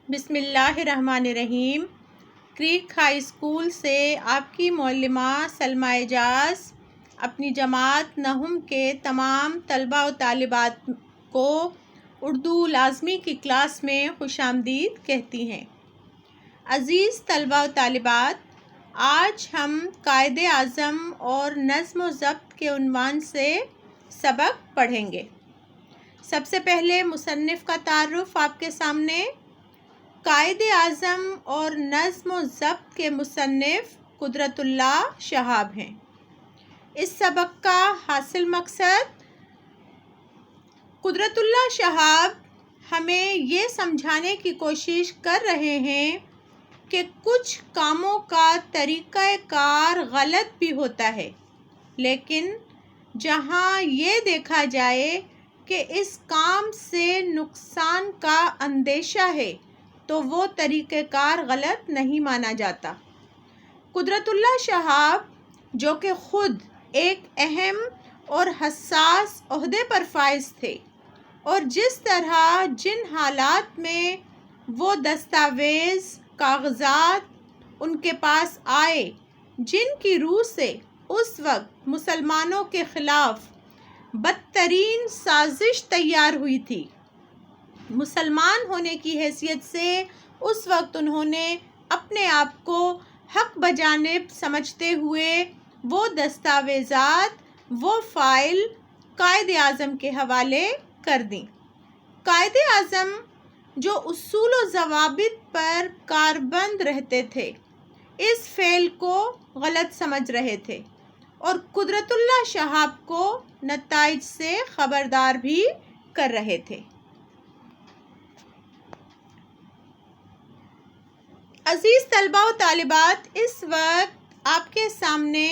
بسم اللہ الرحمن الرحیم۔ کریک ہائی اسکول سے آپ کی معلمہ سلمیٰ اعجاز اپنی جماعت نہم کے تمام طلباء و طالبات کو اردو لازمی کی کلاس میں خوش آمدید کہتی ہیں۔ عزیز طلباء و طالبات، آج ہم قائد اعظم اور نظم و ضبط کے عنوان سے سبق پڑھیں گے۔ سب سے پہلے مصنف کا تعارف آپ کے سامنے۔ قائد اعظم اور نظم و ضبط کے مصنف قدرت اللہ شہاب ہیں۔ اس سبق کا حاصل مقصد: قدرت اللہ شہاب ہمیں یہ سمجھانے کی کوشش کر رہے ہیں کہ کچھ کاموں کا طریقہ کار غلط بھی ہوتا ہے، لیکن جہاں یہ دیکھا جائے کہ اس کام سے نقصان کا اندیشہ ہے تو وہ طریقہ کار غلط نہیں مانا جاتا۔ قدرت اللہ شہاب، جو کہ خود ایک اہم اور حساس عہدے پر فائز تھے، اور جس طرح جن حالات میں وہ دستاویز کاغذات ان کے پاس آئے جن کی روح سے اس وقت مسلمانوں کے خلاف بدترین سازش تیار ہوئی تھی، مسلمان ہونے کی حیثیت سے اس وقت انہوں نے اپنے آپ کو حق بجانب سمجھتے ہوئے وہ دستاویزات، وہ فائل قائد اعظم کے حوالے کر دیں۔ قائد اعظم جو اصول و ضوابط پر کاربند رہتے تھے، اس فعل کو غلط سمجھ رہے تھے اور قدرت اللہ شہاب کو نتائج سے خبردار بھی کر رہے تھے۔ عزیز طلباء و طالبات، اس وقت آپ کے سامنے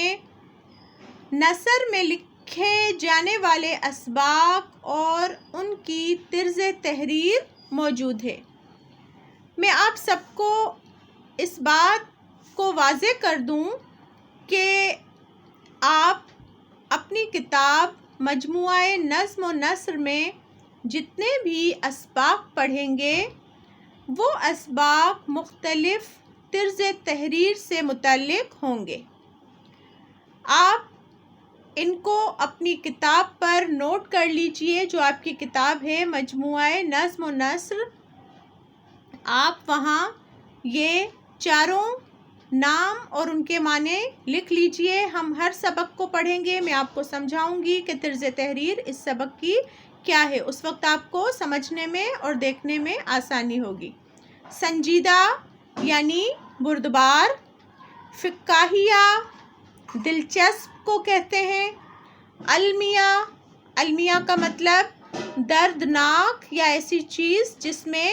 نثر میں لکھے جانے والے اسباق اور ان کی طرز تحریر موجود ہے۔ میں آپ سب کو اس بات کو واضح کر دوں کہ آپ اپنی کتاب مجموعہ نظم و نثر میں جتنے بھی اسباق پڑھیں گے، وہ اسباق مختلف طرز تحریر سے متعلق ہوں گے۔ آپ ان کو اپنی کتاب پر نوٹ کر لیجئے، جو آپ کی کتاب ہے مجموعہ نظم و نثر۔ آپ وہاں یہ چاروں نام اور ان کے معنی لکھ لیجئے۔ ہم ہر سبق کو پڑھیں گے، میں آپ کو سمجھاؤں گی کہ طرز تحریر اس سبق کی کیا ہے، اس وقت آپ کو سمجھنے میں اور دیکھنے میں آسانی ہوگی۔ سنجیدہ یعنی بردبار، فقاہیہ دلچسپ کو کہتے ہیں۔ المیہ کا مطلب دردناک یا ایسی چیز جس میں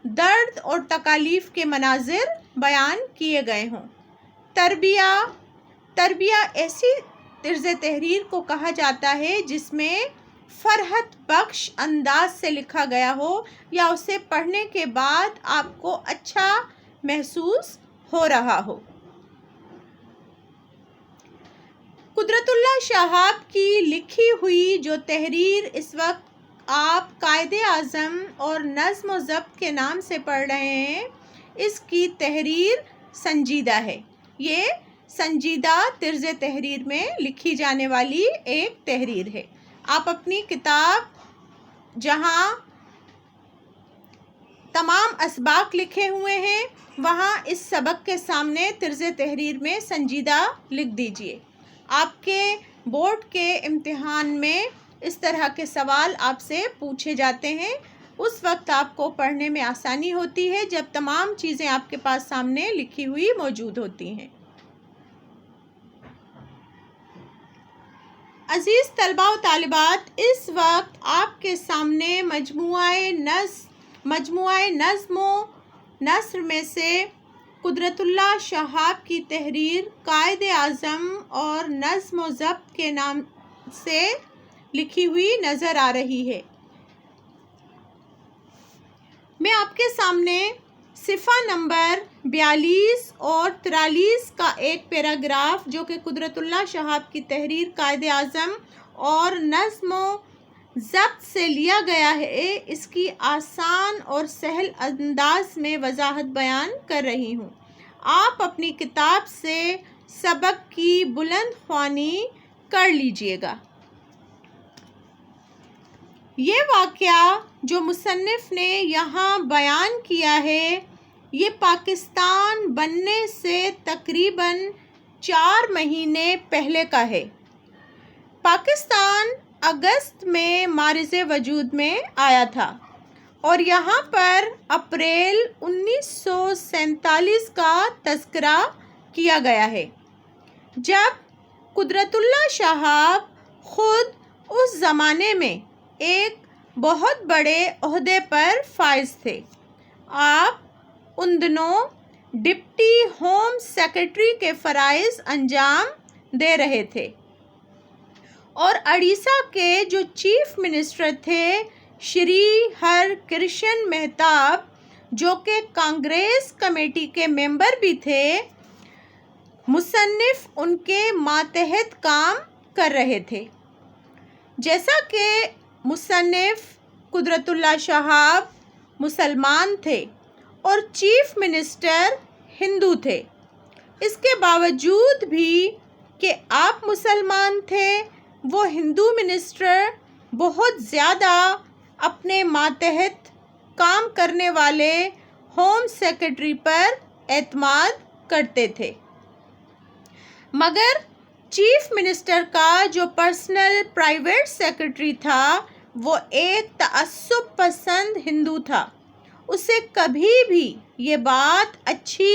درد اور تکالیف کے مناظر بیان کیے گئے ہوں۔ تربیہ ایسی طرز تحریر کو کہا جاتا ہے جس میں فرحت بخش انداز سے لکھا گیا ہو یا اسے پڑھنے کے بعد آپ کو اچھا محسوس ہو رہا ہو۔ قدرت اللہ شہاب کی لکھی ہوئی جو تحریر اس وقت آپ قائد اعظم اور نظم و ضبط کے نام سے پڑھ رہے ہیں، اس کی تحریر سنجیدہ ہے۔ یہ سنجیدہ طرز تحریر میں لکھی جانے والی ایک تحریر ہے۔ آپ اپنی کتاب جہاں تمام اسباق لکھے ہوئے ہیں، وہاں اس سبق کے سامنے طرز تحریر میں سنجیدہ لکھ دیجئے۔ آپ کے بورڈ کے امتحان میں اس طرح کے سوال آپ سے پوچھے جاتے ہیں، اس وقت آپ کو پڑھنے میں آسانی ہوتی ہے جب تمام چیزیں آپ کے پاس سامنے لکھی ہوئی موجود ہوتی ہیں۔ عزیز طلباء و طالبات، اس وقت آپ کے سامنے مجموعہ نظم و نثر میں سے قدرت اللہ شہاب کی تحریر قائد اعظم اور نظم و ضبط کے نام سے لکھی ہوئی نظر آ رہی ہے۔ میں آپ کے سامنے صفحہ نمبر 42 اور 43 کا ایک پیراگراف، جو کہ قدرت اللہ شہاب کی تحریر قائد اعظم اور نظم و ضبط سے لیا گیا ہے، اس کی آسان اور سہل انداز میں وضاحت بیان کر رہی ہوں۔ آپ اپنی کتاب سے سبق کی بلند خوانی کر لیجئے گا۔ یہ واقعہ جو مصنف نے یہاں بیان کیا ہے، یہ پاکستان بننے سے تقریباً 4 مہینے پہلے کا ہے۔ پاکستان اگست میں معرض وجود میں آیا تھا اور یہاں پر اپریل 1947 کا تذکرہ کیا گیا ہے، جب قدرت اللہ شہاب خود اس زمانے میں ایک بہت بڑے عہدے پر فائز تھے۔ آپ ان دنوں ڈپٹی ہوم سیکرٹری کے فرائض انجام دے رہے تھے اور اڑیسہ کے جو چیف منسٹر تھے شری ہر کرشن مہتاب، جو کہ کانگریس کمیٹی کے ممبر بھی تھے، مصنف ان کے ماتحت کام کر رہے تھے۔ جیسا کہ مصنف قدرت اللہ شہاب مسلمان تھے اور چیف منسٹر ہندو تھے، اس کے باوجود بھی کہ آپ مسلمان تھے، وہ ہندو منسٹر بہت زیادہ اپنے ماتحت کام کرنے والے ہوم سیکرٹری پر اعتماد کرتے تھے، مگر چیف منسٹر کا جو پرسنل پرائیویٹ سیکرٹری تھا وہ ایک تعصب پسند ہندو تھا۔ اسے کبھی بھی یہ بات اچھی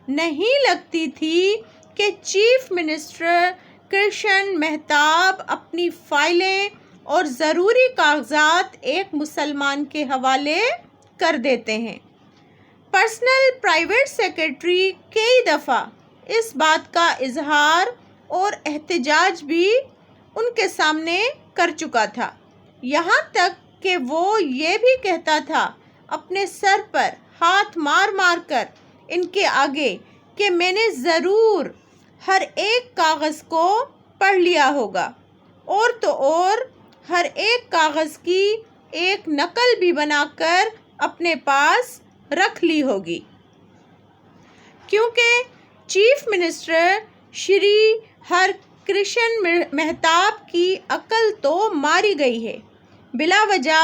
نہیں لگتی تھی کہ چیف منسٹر کرشن مہتاب اپنی فائلیں اور ضروری کاغذات ایک مسلمان کے حوالے کر دیتے ہیں۔ پرسنل پرائیویٹ سیکرٹری کئی دفعہ اس بات کا اظہار اور احتجاج بھی ان کے سامنے کر چکا تھا، یہاں تک کہ وہ یہ بھی کہتا تھا اپنے سر پر ہاتھ مار مار کر ان کے آگے کہ میں نے ضرور ہر ایک کاغذ کو پڑھ لیا ہوگا، اور تو اور ہر ایک کاغذ کی ایک نقل بھی بنا کر اپنے پاس رکھ لی ہوگی، کیونکہ چیف منسٹر شری ہر کرشن مہتاب کی عقل تو ماری گئی ہے۔ بلا وجہ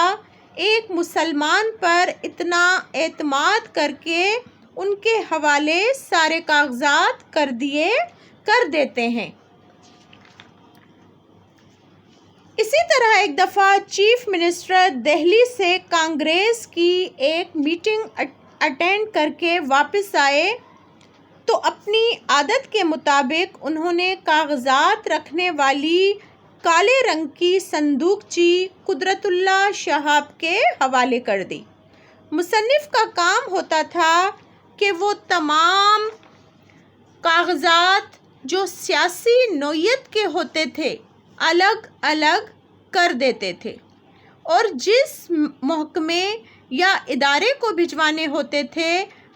ایک مسلمان پر اتنا اعتماد کر کے ان کے حوالے سارے کاغذات کر دیتے ہیں۔ اسی طرح ایک دفعہ چیف منسٹر دہلی سے کانگریس کی ایک میٹنگ اٹینڈ کر کے واپس آئے تو اپنی عادت کے مطابق انہوں نے کاغذات رکھنے والی کالے رنگ کی صندوقچی قدرت اللہ شہاب کے حوالے کر دی۔ مصنف کا کام ہوتا تھا کہ وہ تمام کاغذات جو سیاسی نوعیت کے ہوتے تھے الگ الگ کر دیتے تھے، اور جس محکمے یا ادارے کو بھجوانے ہوتے تھے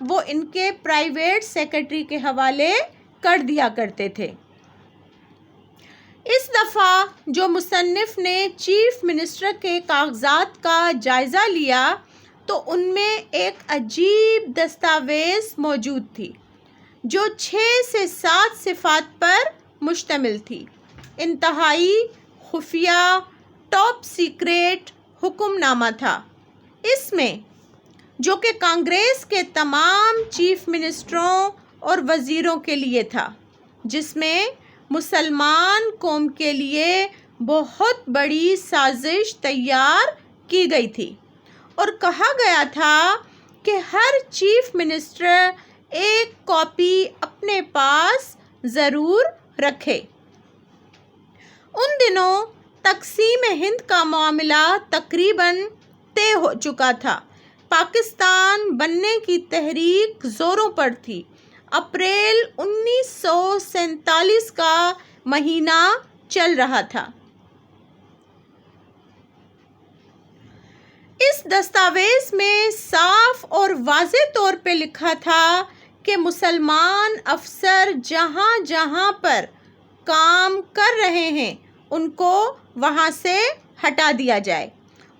وہ ان کے پرائیویٹ سیکرٹری کے حوالے کر دیا کرتے تھے۔ اس دفعہ جو مصنف نے چیف منسٹر کے کاغذات کا جائزہ لیا تو ان میں ایک عجیب دستاویز موجود تھی جو 6 سے 7 صفات پر مشتمل تھی۔ انتہائی خفیہ ٹاپ سیکریٹ حکم نامہ تھا۔ اس میں جو کہ کانگریس کے تمام چیف منسٹروں اور وزیروں کے لیے تھا، جس میں مسلمان قوم کے لیے بہت بڑی سازش تیار کی گئی تھی، اور کہا گیا تھا کہ ہر چیف منسٹر ایک کاپی اپنے پاس ضرور رکھے۔ ان دنوں تقسیم ہند کا معاملہ تقریباً طے ہو چکا تھا۔ پاکستان بننے کی تحریک زوروں پر تھی۔ اپریل 1947 کا مہینہ چل رہا تھا۔ اس دستاویز میں صاف اور واضح طور پہ لکھا تھا کہ مسلمان افسر جہاں جہاں پر کام کر رہے ہیں ان کو وہاں سے ہٹا دیا جائے۔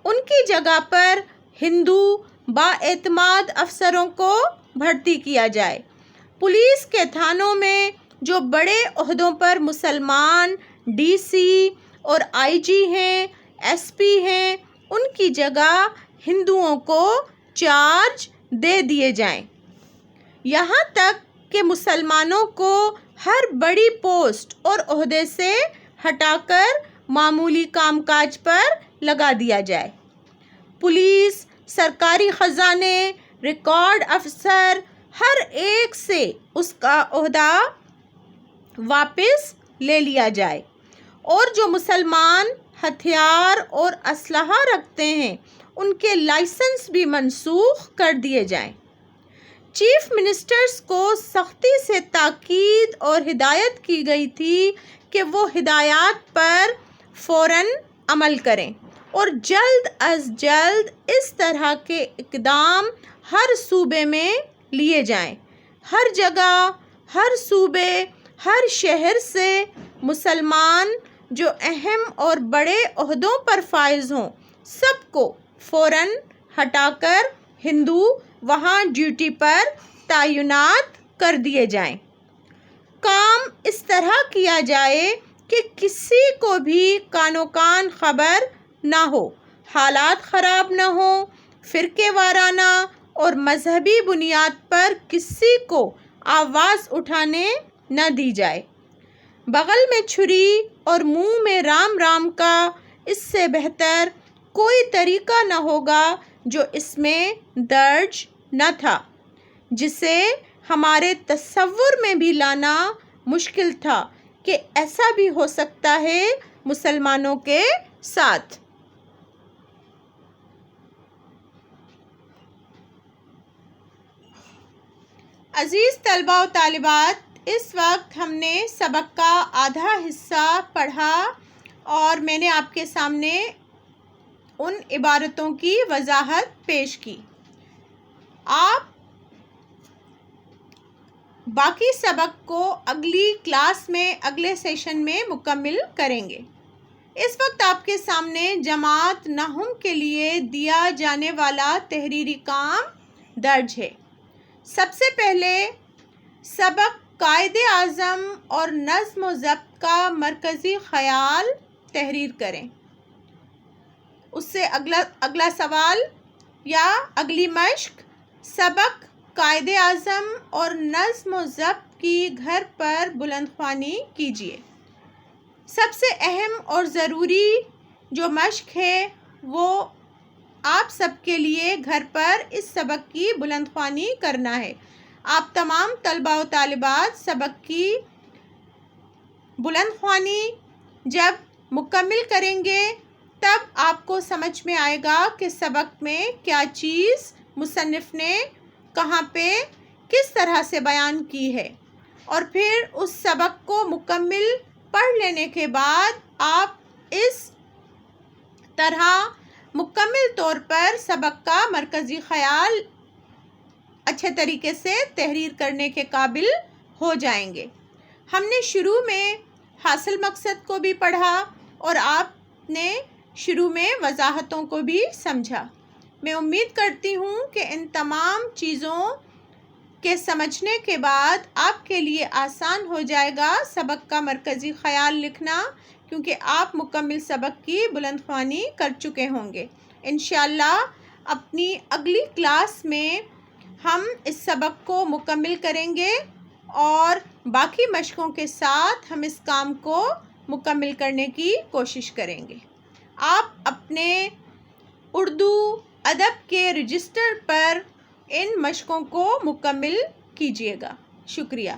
ان کی جگہ پر ہندو بااعتماد افسروں کو بھرتی کیا جائے۔ پولیس کے تھانوں میں جو بڑے عہدوں پر مسلمان ڈی سی اور آئی جی ہیں، ایس پی ہیں، ان کی جگہ ہندوؤں کو چارج دے دیے جائیں۔ یہاں تک کہ مسلمانوں کو ہر بڑی پوسٹ اور عہدے سے ہٹا کر معمولی کام کاج پر لگا دیا جائے۔ پولیس، سرکاری خزانے، ریکارڈ افسر، ہر ایک سے اس کا عہدہ واپس لے لیا جائے، اور جو مسلمان ہتھیار اور اسلحہ رکھتے ہیں ان کے لائسنس بھی منسوخ کر دیے جائیں۔ چیف منسٹرز کو سختی سے تاکید اور ہدایت کی گئی تھی کہ وہ ہدایات پر فوراً عمل کریں اور جلد از جلد اس طرح کے اقدام ہر صوبے میں لیے جائیں۔ ہر جگہ، ہر صوبے، ہر شہر سے مسلمان جو اہم اور بڑے عہدوں پر فائز ہوں، سب کو فوراً ہٹا کر ہندو وہاں ڈیوٹی پر تعینات کر دیے جائیں۔ کام اس طرح کیا جائے کہ کسی کو بھی کانو کان خبر نہ ہو، حالات خراب نہ ہوں، فرقے وارانہ اور مذہبی بنیاد پر کسی کو آواز اٹھانے نہ دی جائے۔ بغل میں چھری اور منہ میں رام رام کا اس سے بہتر کوئی طریقہ نہ ہوگا جو اس میں درج نہ تھا، جسے ہمارے تصور میں بھی لانا مشکل تھا کہ ایسا بھی ہو سکتا ہے مسلمانوں کے ساتھ۔ عزیز طلباء و طالبات، اس وقت ہم نے سبق کا آدھا حصہ پڑھا اور میں نے آپ کے سامنے ان عبارتوں کی وضاحت پیش کی۔ آپ باقی سبق کو اگلی کلاس میں، اگلے سیشن میں مکمل کریں گے۔ اس وقت آپ کے سامنے جماعت نہم کے لیے دیا جانے والا تحریری کام درج ہے۔ سب سے پہلے سبق قائد اعظم اور نظم و ضبط کا مرکزی خیال تحریر کریں۔ اس سے اگلا سوال یا اگلی مشق، سبق قائد اعظم اور نظم و ضبط کی گھر پر بلند خوانی کیجیے۔ سب سے اہم اور ضروری جو مشق ہے وہ آپ سب کے لیے گھر پر اس سبق کی بلند خوانی کرنا ہے۔ آپ تمام طلباء و طالبات سبق کی بلند خوانی جب مکمل کریں گے تب آپ کو سمجھ میں آئے گا کہ سبق میں کیا چیز مصنف نے کہاں پہ کس طرح سے بیان کی ہے، اور پھر اس سبق کو مکمل پڑھ لینے کے بعد آپ اس طرح مکمل طور پر سبق کا مرکزی خیال اچھے طریقے سے تحریر کرنے کے قابل ہو جائیں گے۔ ہم نے شروع میں حاصل مقصد کو بھی پڑھا اور آپ نے شروع میں وضاحتوں کو بھی سمجھا۔ میں امید کرتی ہوں کہ ان تمام چیزوں کے سمجھنے کے بعد آپ کے لیے آسان ہو جائے گا سبق کا مرکزی خیال لکھنا، کیونکہ آپ مکمل سبق کی بلند خوانی کر چکے ہوں گے۔ انشاءاللہ اپنی اگلی کلاس میں ہم اس سبق کو مکمل کریں گے اور باقی مشقوں کے ساتھ ہم اس کام کو مکمل کرنے کی کوشش کریں گے۔ آپ اپنے اردو ادب کے رجسٹر پر ان مشقوں کو مکمل کیجیے گا۔ شکریہ۔